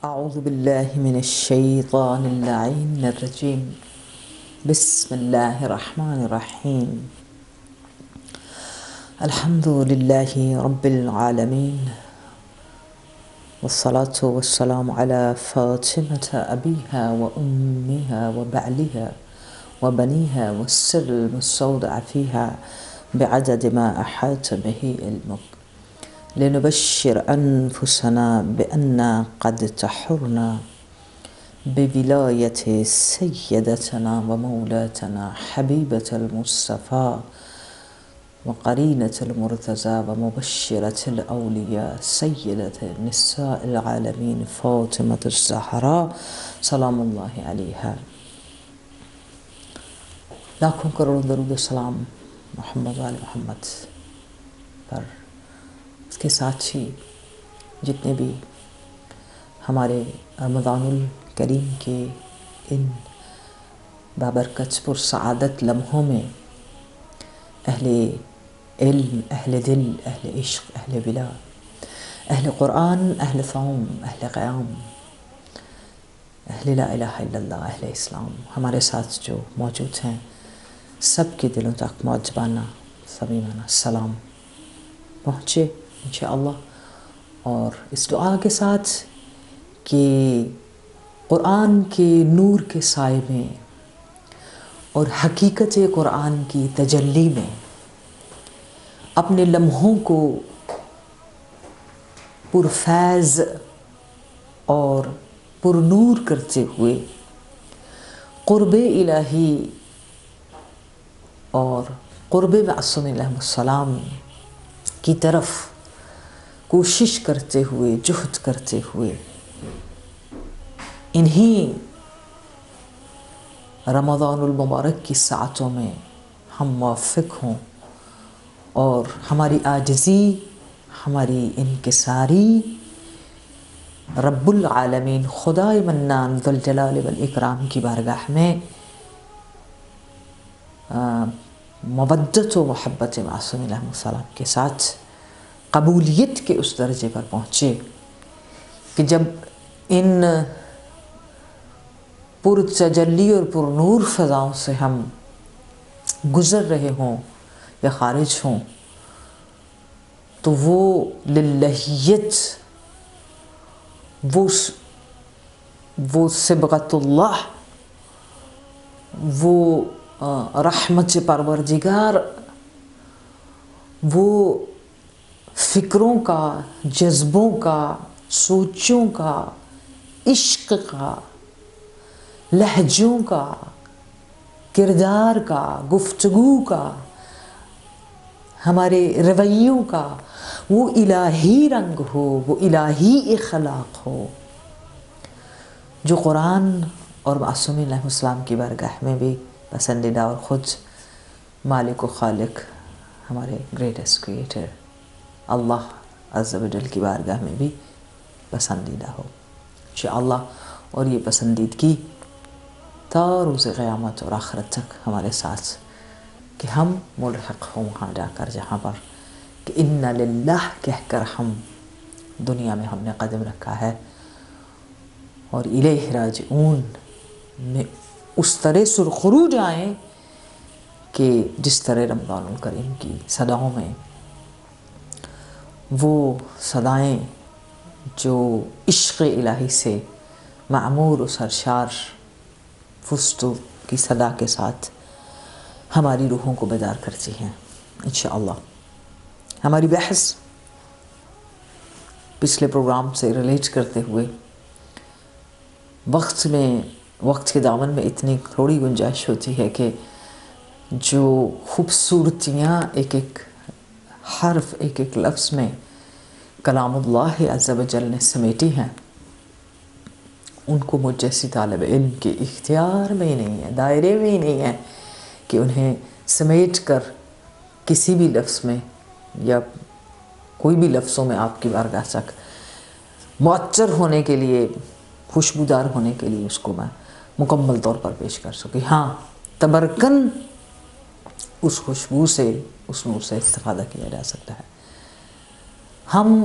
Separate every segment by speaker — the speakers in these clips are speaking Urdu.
Speaker 1: أعوذ بالله من الشيطان اللعين الرجيم. بسم الله الرحمن الرحيم. الحمد لله رب العالمين، والصلاة والسلام على فاطمة أبيها وأمها وبعلها وبنيها والسر المستودع فيها بعدد ما أحاط به علمك، لنبشر أنفسنا بأننا قد تحرنا بولاية سيدتنا ومولاتنا حبيبة المصطفى وقرينة المرتضى ومبشرة الأولياء سيدة نساء العالمين فاطمة الزهراء سلام الله عليها. لاکھوں کروڑوں درود و سلام محمد وآل محمد پر. اس کے ساتھ ہی جتنے بھی ہمارے رمضان الکریم کے ان بابرکت پر سعادت لمحوں میں اہل علم، اہل دل، اہل عشق، اہل ولا، اہل قرآن، اہل صوم، اہل قیام، اہل لا الہ الا اللہ، اہل اسلام ہمارے ساتھ جو موجود ہیں، سب کے دلوں تک معجبانہ صمیمانہ سلام پہنچے انشاءاللہ. اور اس دعا کے ساتھ کہ قرآن کے نور کے سائے میں اور حقیقت قرآن کی تجلی میں اپنے لمحوں کو پرفیض اور پر نور کرتے ہوئے قرب الہی اور قرب معصوم علیہ السلام کی طرف کوشش کرتے ہوئے، جہد کرتے ہوئے انہی رمضان المبارک کی ساعتوں میں ہم موفق ہوں اور ہماری عاجزی، ہماری انکساری رب العالمین خدائے منان ذوالجلال والاکرام کی بارگاہ میں مودت و محبت معصوم علیہ السلام کے ساتھ قبولیت کے اس درجے پر پہنچے کہ جب ان پر تجلی اور پر نور فضاؤں سے ہم گزر رہے ہوں یا خارج ہوں تو وہ للہیت، وہ صبغت اللہ، وہ رحمت پروردگار، وہ فکروں کا، جذبوں کا، سوچوں کا، عشق کا، لہجوں کا، کردار کا، گفتگو کا، ہمارے رویوں کا وہ الہی رنگ ہو، وہ الہی اخلاق ہو جو قرآن اور معصوم علیہ السلام کی بارگاہ میں بھی پسندیدہ اور خود مالک و خالق ہمارے گریٹسٹ کریٹر اللہ عز و جل کی بارگاہ میں بھی پسندیدہ ہو انشاءاللہ. اور یہ پسندیدگی تا روز قیامت اور آخرت تک ہمارے ساتھ کہ ہم ملحق ہوں وہاں جا کر جہاں پر کہ ان للہ کہہ کر ہم دنیا میں ہم نے قدم رکھا ہے اور الیہ راجعون میں اس طرح سرخروج آئیں کہ جس طرح رمضان الکریم کی صداؤں میں وہ صدائیں جو عشق الہی سے معمور و سرشار فستو کی صدا کے ساتھ ہماری روحوں کو بیدار کرتی ہیں انشاءاللہ. ہماری بحث پچھلے پروگرام سے ریلیٹ کرتے ہوئے وقت کے دامن میں اتنی تھوڑی گنجائش ہوتی ہے کہ جو خوبصورتیاں ایک ایک حرف، ایک ایک لفظ میں کلام اللہ عز و جل نے سمیٹی ہیں ان کو مجھ جیسی طالب علم کے اختیار میں ہی نہیں ہے، دائرے میں ہی نہیں ہے کہ انہیں سمیٹ کر کسی بھی لفظ میں یا کوئی بھی لفظوں میں آپ کی بارگاہ تک معطر ہونے کے لیے، خوشبودار ہونے کے لیے اس کو میں مکمل طور پر پیش کر سکوں. ہاں تبرکن اس خوشبو سے، اس نور سے استفادہ کیا جا سکتا ہے. ہم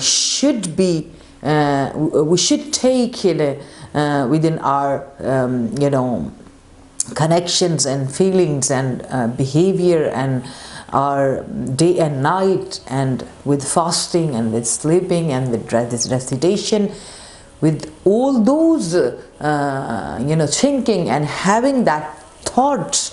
Speaker 1: should be we should take within our connections and feelings and behavior and our day and night, and with fasting and with sleeping and with recitation, with all those thinking and having that thoughts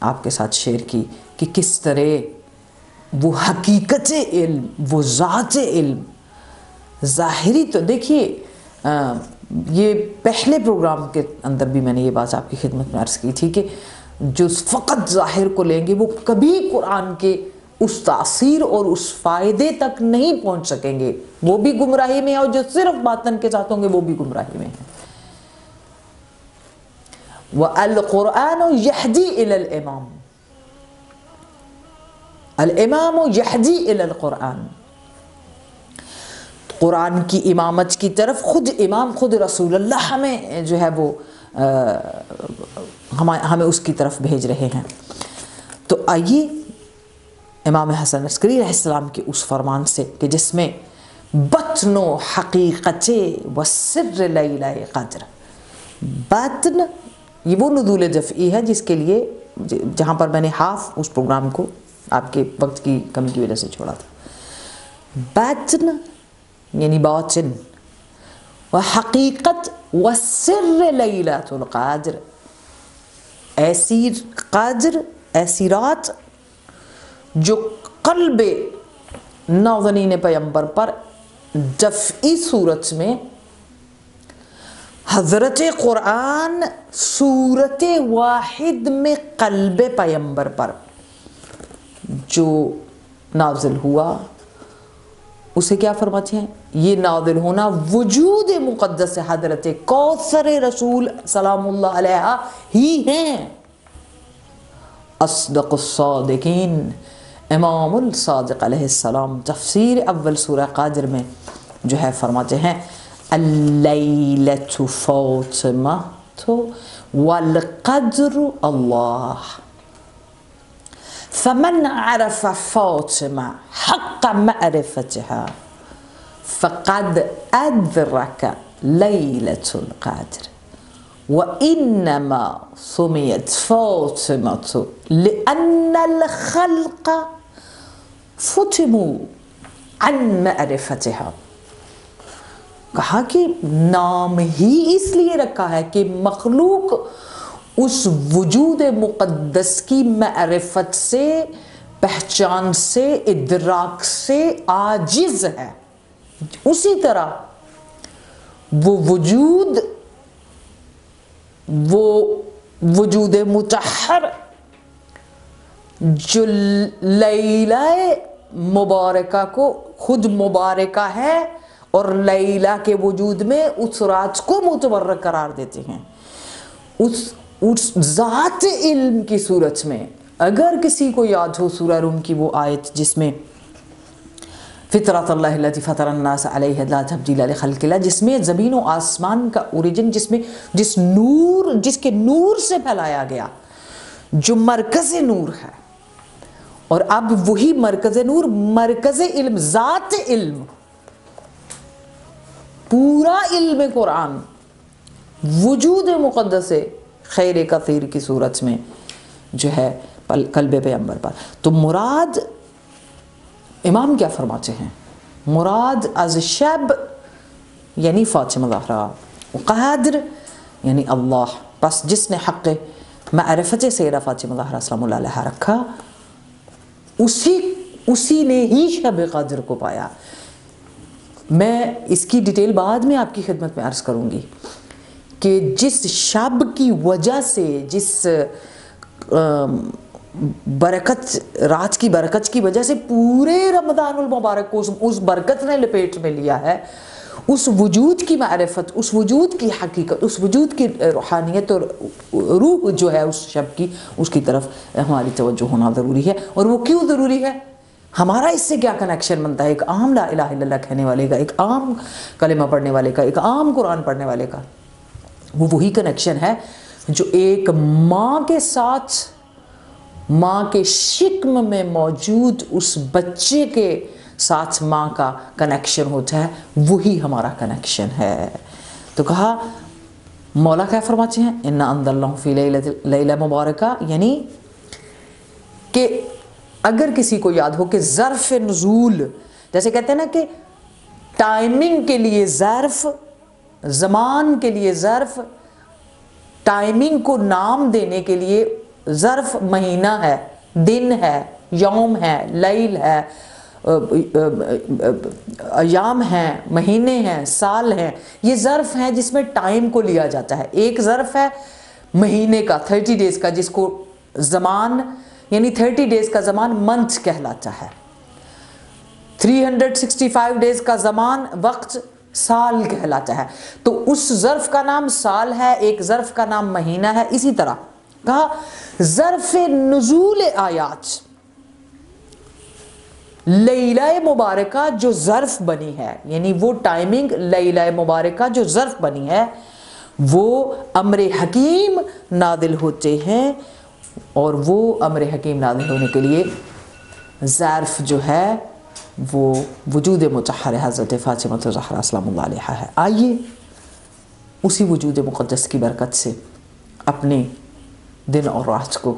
Speaker 1: آپ کے ساتھ شیئر کی کہ کس طرح وہ حقیقت علم، وہ ذات علم ظاہری، تو دیکھیے یہ پہلے پروگرام کے اندر بھی میں نے یہ بات آپ کی خدمت میں عرض کی تھی کہ جو فقط ظاہر کو لیں گے وہ کبھی قرآن کے اس تاثیر اور اس فائدے تک نہیں پہنچ سکیں گے، وہ بھی گمراہی میں ہیں، اور جو صرف باطن کے ساتھ ہوں گے وہ بھی گمراہی میں ہیں۔ وَالْقُرْآنُ يَهْدِي إِلَى الْإِمَامِ، الامام یہدی الی القرآن، قرآن کی امامت کی طرف خود امام، خود رسول اللہ ہمیں جو ہے وہ ہمیں اس کی طرف بھیج رہے ہیں۔ تو آئیے امام حسن عسکری علیہ السلام کے اس فرمان سے کہ جس میں بطن و حقیقت و سر لیلہ قدر، باطن یہ وہ نزول دفعی ہے جس کے لیے جہاں پر میں نے ہاف اس پروگرام کو آپ کے وقت کی کمی کی وجہ سے چھوڑا تھا، باطن یعنی باطن، و حقیقت و سر لیلۃ القدر، ایسی قدر، ایسی رات جو قلب ناظرین پیمبر پر دفعی صورت میں حضرت قرآن صورت واحد میں قلب پیمبر پر جو نازل ہوا، اسے کیا فرماتے ہیں؟ یہ نازل ہونا وجود مقدس حضرت کوثر رسول سلام اللہ علیہ ہی ہیں، اصدق الصادقین، امام الصادق علیہ السلام تفسیر اول سورہ قادر میں جو ہے فرماتے ہیں اللیلۃ فاطمہ والقدر اللہ، فمن عرف فاطمہ حق معرفتها فقد أدرك ليلة القدر، وإنما سميت فاطمة لأن الخلق فتموا عن معرفتها، کہا کہ نام ہی اس لیے رکھا ہے کہ مخلوق اس وجود مقدس کی معرفت سے، پہچان سے، ادراک سے عاجز ہے۔ اسی طرح وہ وجود مطہر جو لیلہ مبارکہ کو خود مبارکہ ہے اور لیلہ کے وجود میں اس رات کو متبرک قرار دیتے ہیں، اس ذات علم کی صورت میں اگر کسی کو یاد ہو سورہ روم کی وہ آیت جس میں فطرۃ اللہ التی فطر الناس علیہ لا تبدیل لخلق اللہ، جس میں زمین و آسمان کا اوریجن، جس کے نور سے پھیلایا گیا، جو مرکز نور ہے، اور اب وہی مرکز نور، مرکز علم، ذات علم، پورا علم قرآن وجود مقدس خیر کثیر کی صورت میں جو ہے قلب پیغمبر پر۔ تو مراد امام کیا فرماتے ہیں؟ مراد از شب یعنی فاطمہ زہرا، قادر یعنی اللہ، بس جس نے حق معرفت سیدہ فاطمہ زہرا سلام اللہ علیہ رکھا اسی نے ہی شب قدر کو پایا۔ میں اس کی ڈیٹیل بعد میں آپ کی خدمت میں عرض کروں گی کہ جس شب کی وجہ سے، جس برکت، رات کی برکت کی وجہ سے پورے رمضان المبارک کو اس برکت نے لپیٹ میں لیا ہے، اس وجود کی معرفت، اس وجود کی حقیقت، اس وجود کی روحانیت اور روح جو ہے اس شب کی، اس کی طرف ہماری توجہ ہونا ضروری ہے۔ اور وہ کیوں ضروری ہے؟ ہمارا اس سے کیا کنیکشن بنتا ہے؟ ایک عام لا الہ الا اللہ کہنے والے کا، ایک عام کلمہ پڑھنے والے کا، ایک عام قرآن پڑھنے والے کا، وہ وہی کنیکشن ہے جو ایک ماں کے ساتھ، ماں کے شکم میں موجود اس بچے کے ساتھ ماں کا کنیکشن ہوتا ہے، وہی ہمارا کنیکشن ہے۔ تو کہا مولا کیا فرماتے ہیں؟ اِنَّا أَنزَلْنَاهُ فِي لیلہ مبارکہ، یعنی کہ اگر کسی کو یاد ہو کہ ظرف نزول، جیسے کہتے ہیں نا کہ ٹائمنگ کے لیے ظرف، زمان کے لیے ظرف، ٹائمنگ کو نام دینے کے لیے ظرف مہینہ ہے، دن ہے، یوم ہے، لیل ہے، ایام ہیں، مہینے ہیں، سال ہیں، یہ ظرف ہیں جس میں ٹائم کو لیا جاتا ہے۔ ایک ظرف ہے مہینے کا 30 ڈیز کا، جس کو زمان یعنی 30 ڈیز کا زمان منتھ کہلاتا ہے۔ 365 ڈیز کا زمان وقت سال کہلاتا ہے۔ تو اس ظرف کا نام سال ہے، ایک ظرف کا نام مہینہ ہے۔ اسی طرح کہا ظرف نزول آیات، لیلہ مبارکہ جو ظرف بنی ہے، یعنی وہ ٹائمنگ لیلہ مبارکہ جو ظرف بنی ہے، وہ امر حکیم نازل ہوتے ہیں، اور وہ امر حکیم نازل ہونے کے لیے ظرف جو ہے وہ وجود مطہر حضرت فاطمہ الزہرا سلام اللہ علیہا ہے۔ آئیے اسی وجود مقدس کی برکت سے اپنے دن اور رات کو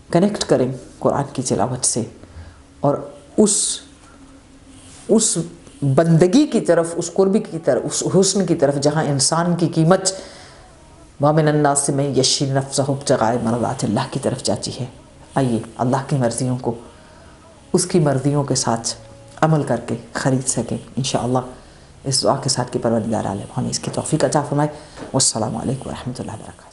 Speaker 1: کنیکٹ کریں قرآن کی تلاوت سے، اور اس بندگی کی طرف، اس قربی کی طرف، اس حسن کی طرف جہاں انسان کی قیمت وَمِنَ النَّاسِ مَن يَشْرِي نَفْسَهُ ابْتِغَاءَ مَرْضَاتِ اللہ کی طرف جاتی ہے۔ آئیے اللہ کی مرضیوں کو اس کی مرضیوں کے ساتھ عمل کر کے خرید سکیں انشاءاللہ۔ اس دعا کے ساتھ کہ پروردگار عالم ہمیں اس کی توفیق عطا فرمائے۔ والسلام علیکم ورحمۃ اللہ وبرکاتہ۔